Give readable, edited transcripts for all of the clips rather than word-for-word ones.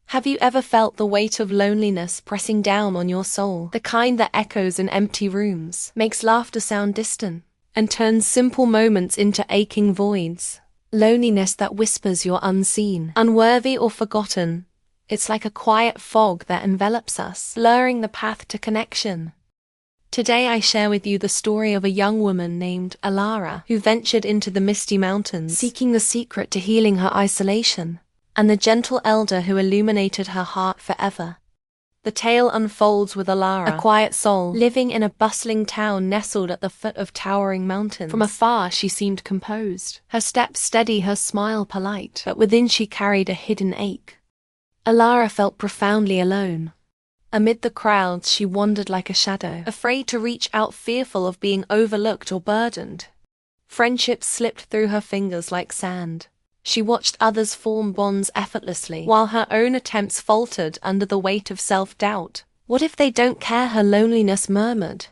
Have you ever felt the weight of loneliness pressing down on your soul? The kind that echoes in empty rooms, makes laughter sound distant, and turns simple moments into aching voids. Loneliness that whispers you're unseen, unworthy or forgotten. It's like a quiet fog that envelops us, blurring the path to connection. Today I share with you the story of a young woman named Alara, who ventured into the misty mountains, seeking the secret to healing her isolation, and the gentle elder who illuminated her heart forever. The tale unfolds with Alara, a quiet soul, living in a bustling town nestled at the foot of towering mountains. From afar she seemed composed, her steps steady, her smile polite, but within she carried a hidden ache. Alara felt profoundly alone. Amid the crowds she wandered like a shadow, afraid to reach out, fearful of being overlooked or burdened. Friendships slipped through her fingers like sand. She watched others form bonds effortlessly, while her own attempts faltered under the weight of self-doubt. What if they don't care? Her loneliness murmured.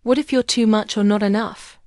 What if you're too much or not enough?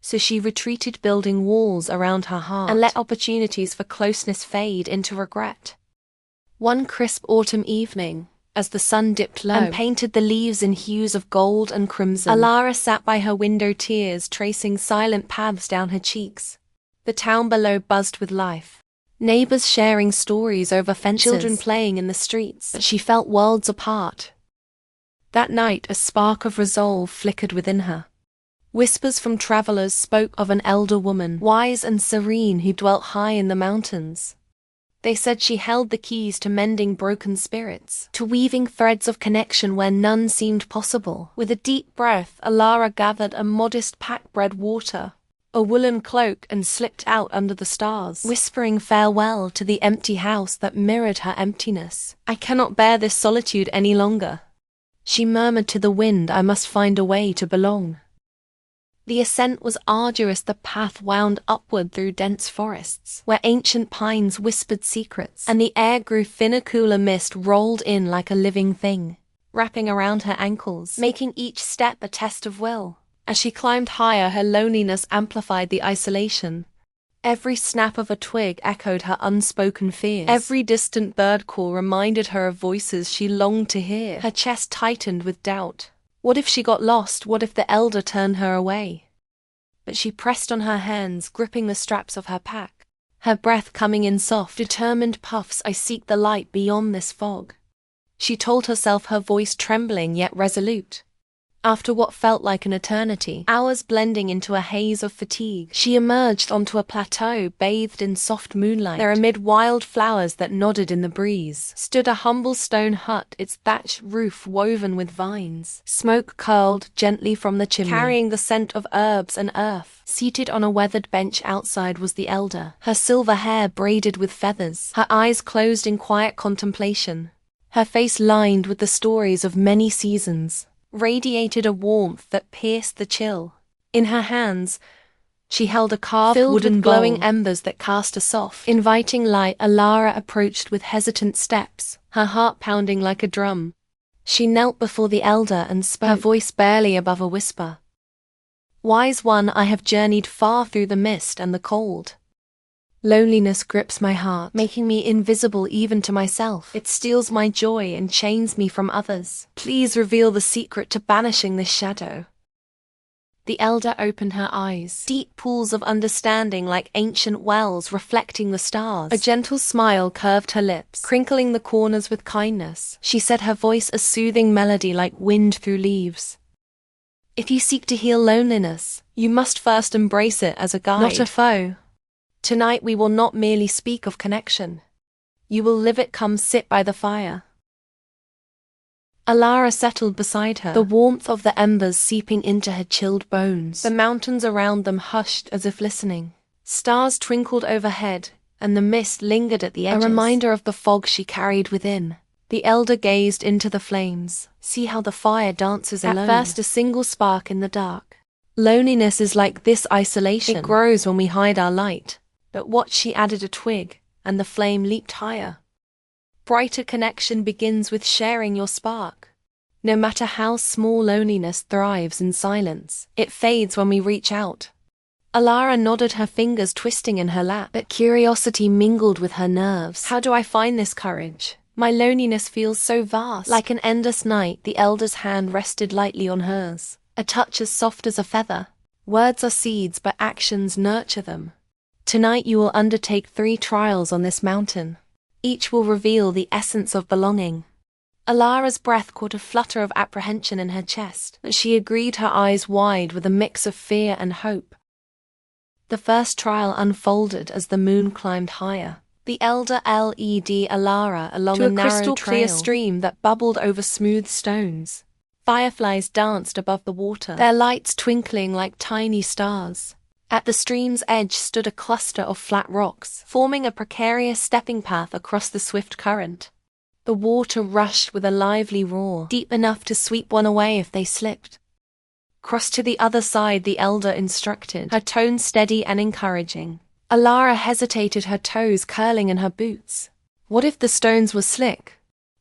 So she retreated, building walls around her heart, and let opportunities for closeness fade into regret. One crisp autumn evening, as the sun dipped low and painted the leaves in hues of gold and crimson, Alara sat by her window, tears tracing silent paths down her cheeks. The town below buzzed with life. Neighbors sharing stories over fences, children playing in the streets, but she felt worlds apart. That night, a spark of resolve flickered within her. Whispers from travelers spoke of an elder woman, wise and serene, who dwelt high in the mountains. They said she held the keys to mending broken spirits, to weaving threads of connection where none seemed possible. With a deep breath, Alara gathered a modest pack, bread, water, a woolen cloak, and slipped out under the stars, whispering farewell to the empty house that mirrored her emptiness. I cannot bear this solitude any longer, she murmured to the wind. I must find a way to belong. The ascent was arduous. The path wound upward through dense forests, where ancient pines whispered secrets, and the air grew thinner. Cooler mist rolled in like a living thing, wrapping around her ankles, making each step a test of will. As she climbed higher, her loneliness amplified the isolation. Every snap of a twig echoed her unspoken fears. Every distant bird call reminded her of voices she longed to hear. Her chest tightened with doubt. What if she got lost? What if the elder turned her away? But she pressed on her hands, gripping the straps of her pack, her breath coming in soft, determined puffs. I seek the light beyond this fog, she told herself, her voice trembling yet resolute. After what felt like an eternity, hours blending into a haze of fatigue, she emerged onto a plateau bathed in soft moonlight. There, amid wild flowers that nodded in the breeze, stood a humble stone hut, its thatched roof woven with vines. Smoke curled gently from the chimney, carrying the scent of herbs and earth. Seated on a weathered bench outside was the elder, her silver hair braided with feathers, her eyes closed in quiet contemplation. Her face, lined with the stories of many seasons, radiated a warmth that pierced the chill. In her hands, she held a carved wooden glowing embers that cast a soft, inviting light. Alara approached with hesitant steps, her heart pounding like a drum. She knelt before the elder and spoke, her voice barely above a whisper. Wise one, I have journeyed far through the mist and the cold. Loneliness grips my heart, making me invisible even to myself. It steals my joy and chains me from others. Please reveal the secret to banishing this shadow. The elder opened her eyes, deep pools of understanding like ancient wells reflecting the stars. A gentle smile curved her lips, crinkling the corners with kindness. She said, her voice a soothing melody like wind through leaves. If you seek to heal loneliness, you must first embrace it as a guide, not a foe. Tonight we will not merely speak of connection. You will live it. Come sit by the fire. Alara settled beside her, the warmth of the embers seeping into her chilled bones. The mountains around them hushed as if listening. Stars twinkled overhead, and the mist lingered at the edges, a reminder of the fog she carried within. The elder gazed into the flames. See how the fire dances alone. At first a single spark in the dark. Loneliness is like this isolation. It grows when we hide our light. But watch, she added a twig, and the flame leaped higher. Brighter connection begins with sharing your spark. No matter how small, loneliness thrives in silence. It fades when we reach out. Alara nodded, her fingers twisting in her lap, but curiosity mingled with her nerves. How do I find this courage? My loneliness feels so vast. Like an endless night, the elder's hand rested lightly on hers, a touch as soft as a feather. Words are seeds, but actions nurture them. Tonight you will undertake 3 trials on this mountain. Each will reveal the essence of belonging. Alara's breath caught a flutter of apprehension in her chest, but she agreed, her eyes wide with a mix of fear and hope. The first trial unfolded as the moon climbed higher. The elder led Alara along a narrow, crystal-clear stream that bubbled over smooth stones. Fireflies danced above the water, their lights twinkling like tiny stars. At the stream's edge stood a cluster of flat rocks, forming a precarious stepping path across the swift current. The water rushed with a lively roar, deep enough to sweep one away if they slipped. Cross to the other side, the elder instructed, her tone steady and encouraging. Alara hesitated, her toes curling in her boots. What if the stones were slick?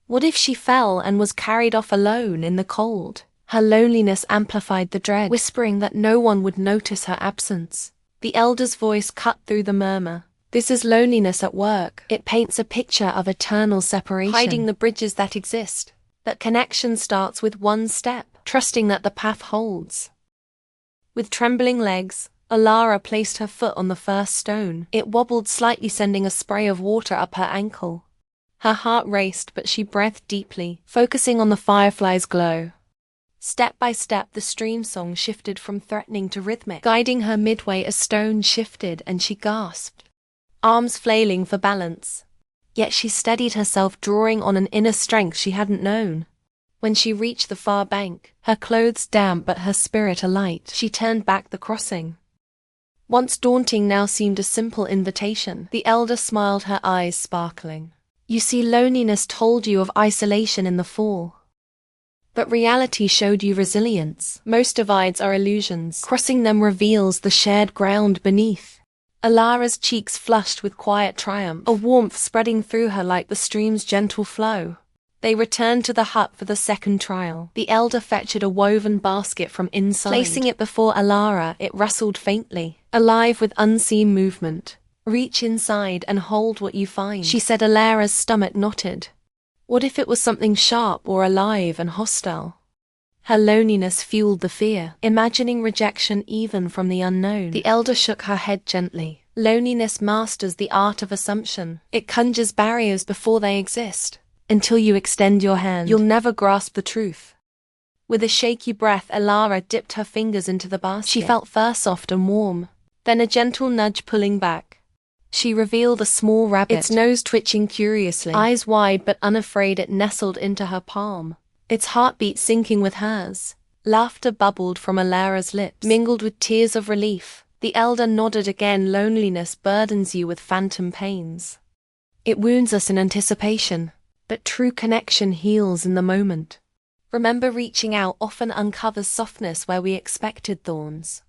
What if she fell and was carried off alone in the cold? Her loneliness amplified the dread, whispering that no one would notice her absence. The elder's voice cut through the murmur. This is loneliness at work. It paints a picture of eternal separation, hiding the bridges that exist. But connection starts with one step, trusting that the path holds. With trembling legs, Alara placed her foot on the first stone. It wobbled slightly, sending a spray of water up her ankle. Her heart raced, but she breathed deeply, focusing on the firefly's glow. Step by step, the stream song shifted from threatening to rhythmic, guiding her midway. A stone shifted and she gasped, arms flailing for balance. Yet she steadied herself, drawing on an inner strength she hadn't known. When she reached the far bank, her clothes damp but her spirit alight, she turned back. The crossing, once daunting, now seemed a simple invitation. The elder smiled, her eyes sparkling. You see, loneliness told you of isolation in the fall, but reality showed you resilience. Most divides are illusions. Crossing them reveals the shared ground beneath. Alara's cheeks flushed with quiet triumph, a warmth spreading through her like the stream's gentle flow. They returned to the hut for the second trial. The elder fetched a woven basket from inside. Placing it before Alara, it rustled faintly, alive with unseen movement. Reach inside and hold what you find, she said. Alara's stomach knotted. What if it was something sharp or alive and hostile? Her loneliness fueled the fear, imagining rejection even from the unknown. The elder shook her head gently. Loneliness masters the art of assumption. It conjures barriers before they exist. Until you extend your hand, you'll never grasp the truth. With a shaky breath, Alara dipped her fingers into the basket. She felt first soft and warm, then a gentle nudge pulling back. She revealed a small rabbit, its nose twitching curiously. Eyes wide but unafraid, it nestled into her palm, its heartbeat syncing with hers. Laughter bubbled from Alara's lips, mingled with tears of relief. The elder nodded again. Loneliness burdens you with phantom pains. It wounds us in anticipation, but true connection heals in the moment. Remember, reaching out often uncovers softness where we expected thorns.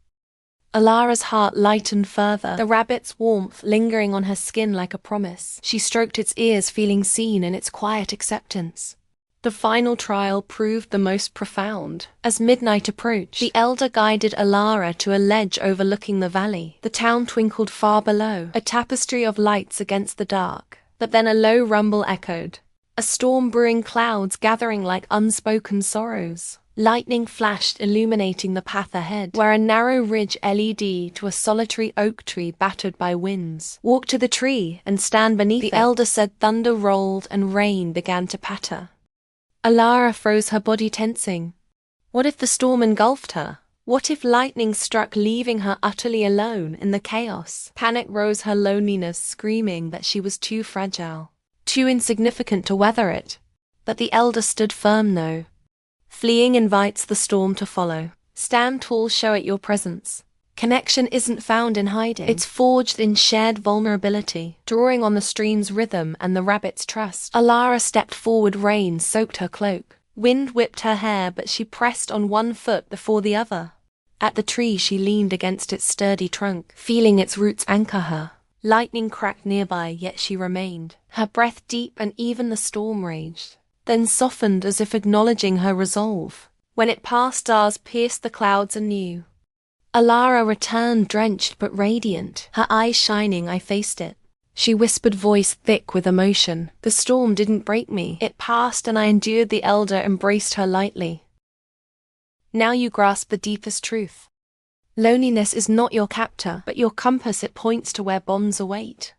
Alara's heart lightened further, the rabbit's warmth lingering on her skin like a promise. She stroked its ears, feeling seen in its quiet acceptance. The final trial proved the most profound. As midnight approached, the elder guided Alara to a ledge overlooking the valley. The town twinkled far below, a tapestry of lights against the dark. But then a low rumble echoed, a storm brewing, clouds gathering like unspoken sorrows. Lightning flashed, illuminating the path ahead, where a narrow ridge led to a solitary oak tree battered by winds. Walk to the tree and stand beneath it, the elder said. Thunder rolled and rain began to patter. Alara froze, her body tensing. What if the storm engulfed her? What if lightning struck, leaving her utterly alone in the chaos? Panic rose, her loneliness screaming that she was too fragile, too insignificant to weather it. But the elder stood firm, though. Fleeing invites the storm to follow. Stand tall, show it your presence. Connection isn't found in hiding. It's forged in shared vulnerability, drawing on the stream's rhythm and the rabbit's trust. Alara stepped forward, rain soaked her cloak. Wind whipped her hair, but she pressed on one foot before the other. At the tree she leaned against its sturdy trunk, feeling its roots anchor her. Lightning cracked nearby, yet she remained, her breath deep, and even the storm raged, then softened as if acknowledging her resolve. When it passed, stars pierced the clouds anew. Alara returned drenched but radiant. Her eyes shining, I faced it. She whispered, voice thick with emotion. The storm didn't break me. It passed and I endured. The elder embraced her lightly. Now you grasp the deepest truth. Loneliness is not your captor, but your compass. It points to where bonds await.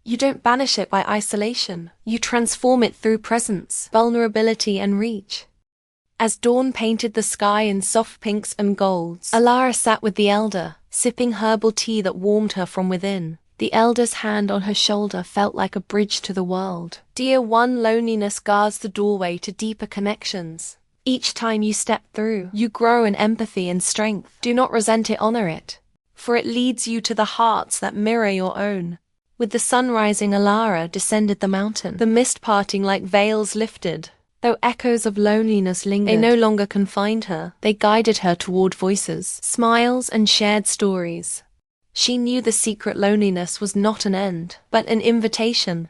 You don't banish it by isolation. You transform it through presence, vulnerability, and reach. As dawn painted the sky in soft pinks and golds, Alara sat with the elder, sipping herbal tea that warmed her from within. The elder's hand on her shoulder felt like a bridge to the world. Dear one, loneliness guards the doorway to deeper connections. Each time you step through, you grow in empathy and strength. Do not resent it, honor it, for it leads you to the hearts that mirror your own. With the sun rising, Alara descended the mountain, the mist parting like veils lifted. Though echoes of loneliness lingered, they no longer confined her. They guided her toward voices, smiles, and shared stories. She knew the secret loneliness was not an end, but an invitation.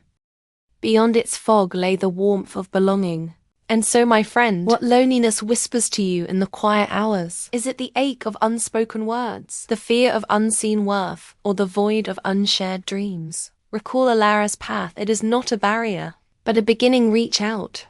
Beyond its fog lay the warmth of belonging. And so, my friend, what loneliness whispers to you in the quiet hours? Is it the ache of unspoken words, the fear of unseen worth, or the void of unshared dreams? Recall Alara's path. It is not a barrier, but a beginning. Reach out.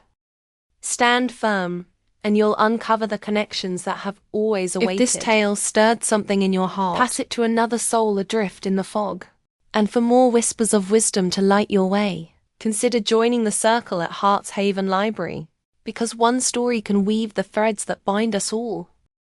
Stand firm, and you'll uncover the connections that have always awaited. If this tale stirred something in your heart, pass it to another soul adrift in the fog. And for more whispers of wisdom to light your way, consider joining the circle at Heart's Haven Library, because one story can weave the threads that bind us all.